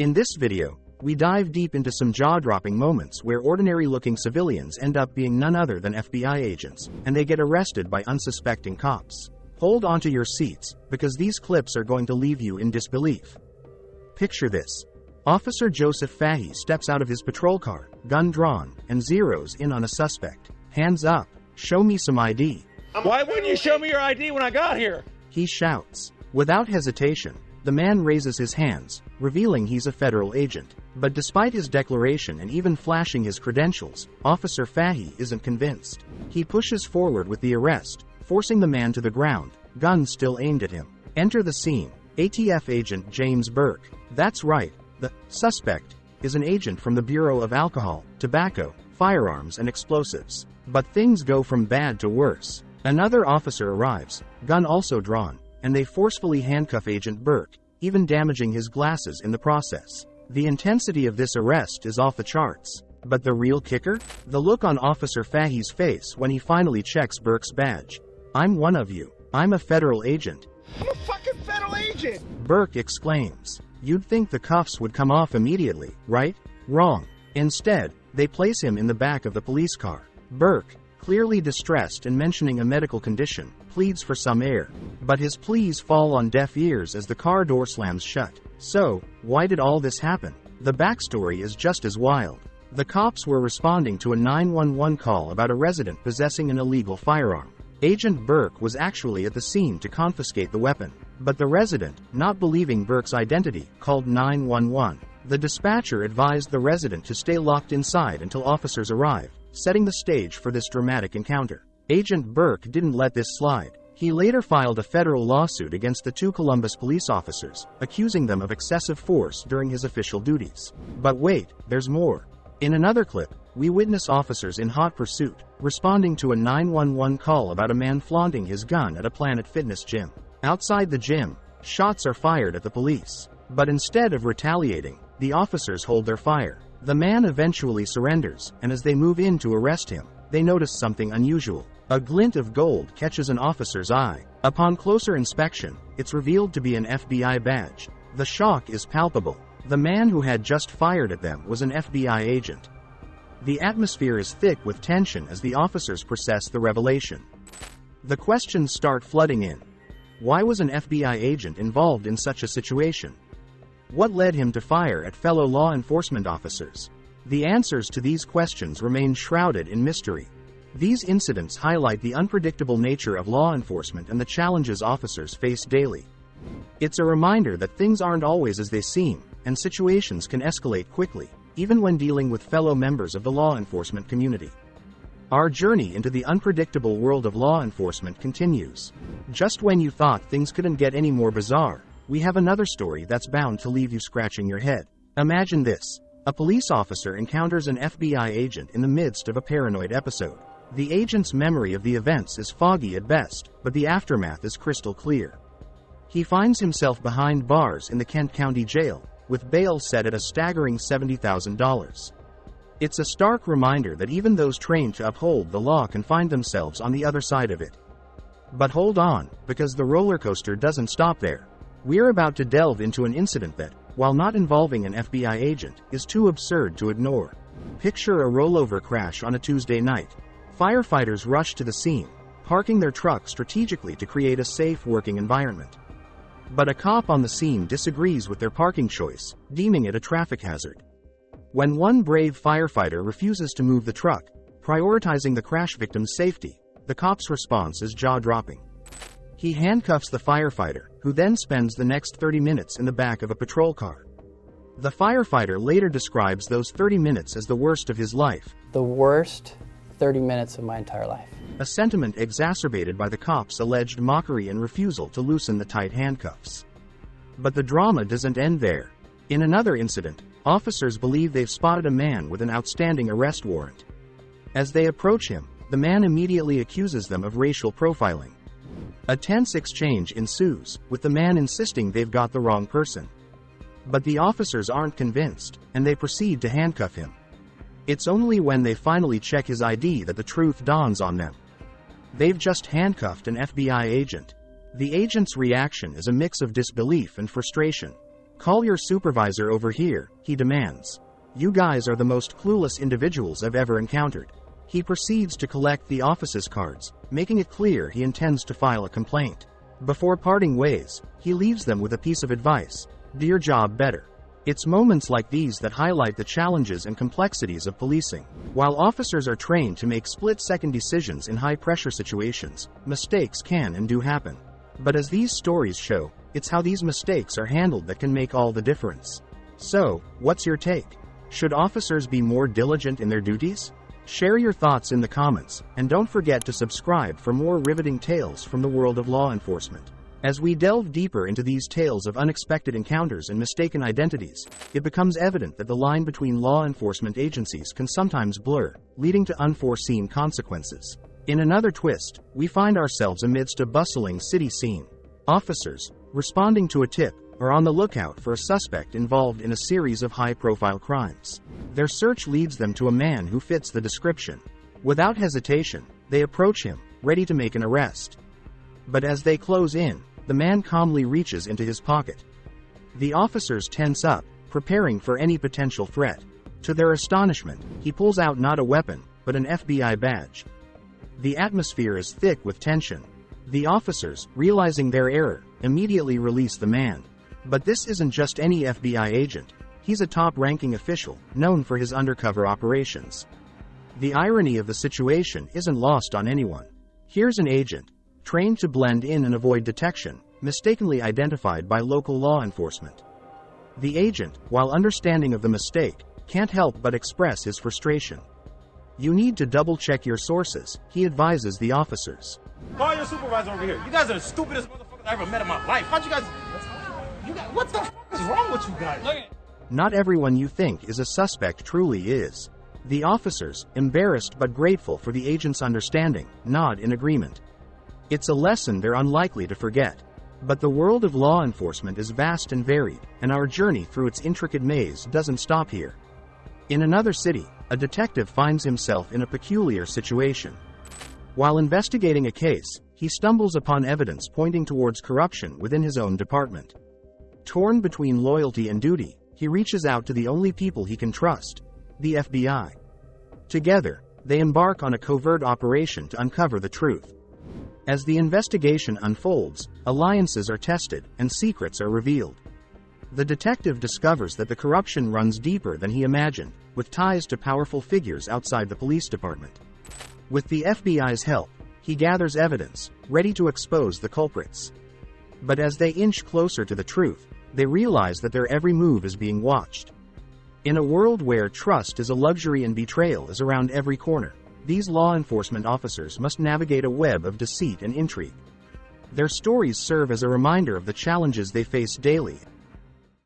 In this video, we dive deep into some jaw-dropping moments where ordinary-looking civilians end up being none other than FBI agents, and they get arrested by unsuspecting cops. Hold onto your seats, because these clips are going to leave you in disbelief. Picture this. Officer Joseph Fahey steps out of his patrol car, gun drawn, and zeroes in on a suspect. Hands up, show me some ID. Why wouldn't you show me your ID when I got here? He shouts. Without hesitation, the man raises his hands, revealing he's a federal agent. But despite his declaration and even flashing his credentials, Officer Fahey isn't convinced. He pushes forward with the arrest, forcing the man to the ground, gun still aimed at him. Enter the scene, ATF agent James Burke. That's right, the suspect is an agent from the Bureau of Alcohol, Tobacco, Firearms and Explosives. But things go from bad to worse. Another officer arrives, gun also drawn, and they forcefully handcuff Agent Burke, even damaging his glasses in the process. The intensity of this arrest is off the charts. But the real kicker? The look on Officer Fahey's face when he finally checks Burke's badge. "I'm one of you. I'm a federal agent." I'm a fucking federal agent! Burke exclaims. You'd think the cuffs would come off immediately, right? Wrong. Instead, they place him in the back of the police car. Burke, clearly distressed and mentioning a medical condition, pleads for some air. But his pleas fall on deaf ears as the car door slams shut. So, why did all this happen? The backstory is just as wild. The cops were responding to a 911 call about a resident possessing an illegal firearm. Agent Burke was actually at the scene to confiscate the weapon. But the resident, not believing Burke's identity, called 911. The dispatcher advised the resident to stay locked inside until officers arrived, setting the stage for this dramatic encounter. Agent Burke didn't let this slide. He later filed a federal lawsuit against the two Columbus police officers, accusing them of excessive force during his official duties. But wait, there's more. In another clip, we witness officers in hot pursuit, responding to a 911 call about a man flaunting his gun at a Planet Fitness gym. Outside the gym, shots are fired at the police. But instead of retaliating, the officers hold their fire. The man eventually surrenders, and as they move in to arrest him, they notice something unusual. A glint of gold catches an officer's eye. Upon closer inspection, it's revealed to be an FBI badge. The shock is palpable. The man who had just fired at them was an FBI agent. The atmosphere is thick with tension as the officers process the revelation. The questions start flooding in. Why was an FBI agent involved in such a situation? What led him to fire at fellow law enforcement officers? The answers to these questions remain shrouded in mystery. These incidents highlight the unpredictable nature of law enforcement and the challenges officers face daily. It's a reminder that things aren't always as they seem, and situations can escalate quickly, even when dealing with fellow members of the law enforcement community. Our journey into the unpredictable world of law enforcement continues. Just when you thought things couldn't get any more bizarre, we have another story that's bound to leave you scratching your head. Imagine this. A police officer encounters an FBI agent in the midst of a paranoid episode. The agent's memory of the events is foggy at best, but the aftermath is crystal clear. He finds himself behind bars in the Kent County Jail, with bail set at a staggering $70,000. It's a stark reminder that even those trained to uphold the law can find themselves on the other side of it. But hold on, because the roller coaster doesn't stop there. We're about to delve into an incident that, while not involving an FBI agent, is too absurd to ignore. Picture a rollover crash on a Tuesday night. Firefighters rush to the scene, parking their truck strategically to create a safe working environment. But a cop on the scene disagrees with their parking choice, deeming it a traffic hazard. When one brave firefighter refuses to move the truck, prioritizing the crash victim's safety, the cop's response is jaw-dropping. He handcuffs the firefighter, who then spends the next 30 minutes in the back of a patrol car. The firefighter later describes those 30 minutes as the worst of his life. The worst 30 minutes of my entire life. A sentiment exacerbated by the cop's alleged mockery and refusal to loosen the tight handcuffs. But the drama doesn't end there. In another incident, officers believe they've spotted a man with an outstanding arrest warrant. As they approach him, the man immediately accuses them of racial profiling. A tense exchange ensues, with the man insisting they've got the wrong person. But the officers aren't convinced, and they proceed to handcuff him. It's only when they finally check his ID that the truth dawns on them. They've just handcuffed an FBI agent. The agent's reaction is a mix of disbelief and frustration. "Call your supervisor over here," he demands. "You guys are the most clueless individuals I've ever encountered." He proceeds to collect the office's cards, making it clear he intends to file a complaint. Before parting ways, he leaves them with a piece of advice: do your job better. It's moments like these that highlight the challenges and complexities of policing. While officers are trained to make split-second decisions in high-pressure situations, mistakes can and do happen. But as these stories show, it's how these mistakes are handled that can make all the difference. So, what's your take? Should officers be more diligent in their duties? Share your thoughts in the comments, and don't forget to subscribe for more riveting tales from the world of law enforcement. As we delve deeper into these tales of unexpected encounters and mistaken identities, it becomes evident that the line between law enforcement agencies can sometimes blur, leading to unforeseen consequences. In another twist, we find ourselves amidst a bustling city scene. Officers, responding to a tip, are on the lookout for a suspect involved in a series of high-profile crimes. Their search leads them to a man who fits the description. Without hesitation, they approach him, ready to make an arrest. But as they close in, the man calmly reaches into his pocket. The officers tense up, preparing for any potential threat. To their astonishment, he pulls out not a weapon, but an FBI badge. The atmosphere is thick with tension. The officers, realizing their error, immediately release the man. But this isn't just any FBI agent. He's a top-ranking official, known for his undercover operations. The irony of the situation isn't lost on anyone. Here's an agent, trained to blend in and avoid detection, mistakenly identified by local law enforcement. The agent, while understanding of the mistake, can't help but express his frustration. "You need to double-check your sources," he advises the officers. Call your supervisor over here. You guys are the stupidest motherfuckers I ever met in my life. How'd you guys... what the f*** is wrong with you guys? Not everyone you think is a suspect truly is. The officers, embarrassed but grateful for the agent's understanding, nod in agreement. It's a lesson they're unlikely to forget. But the world of law enforcement is vast and varied, and our journey through its intricate maze doesn't stop here. In another city, a detective finds himself in a peculiar situation. While investigating a case, he stumbles upon evidence pointing towards corruption within his own department. Torn between loyalty and duty, he reaches out to the only people he can trust: the FBI. Together, they embark on a covert operation to uncover the truth. As the investigation unfolds, alliances are tested, and secrets are revealed. The detective discovers that the corruption runs deeper than he imagined, with ties to powerful figures outside the police department. With the FBI's help, he gathers evidence, ready to expose the culprits. But as they inch closer to the truth, they realize that their every move is being watched. In a world where trust is a luxury and betrayal is around every corner, these law enforcement officers must navigate a web of deceit and intrigue. Their stories serve as a reminder of the challenges they face daily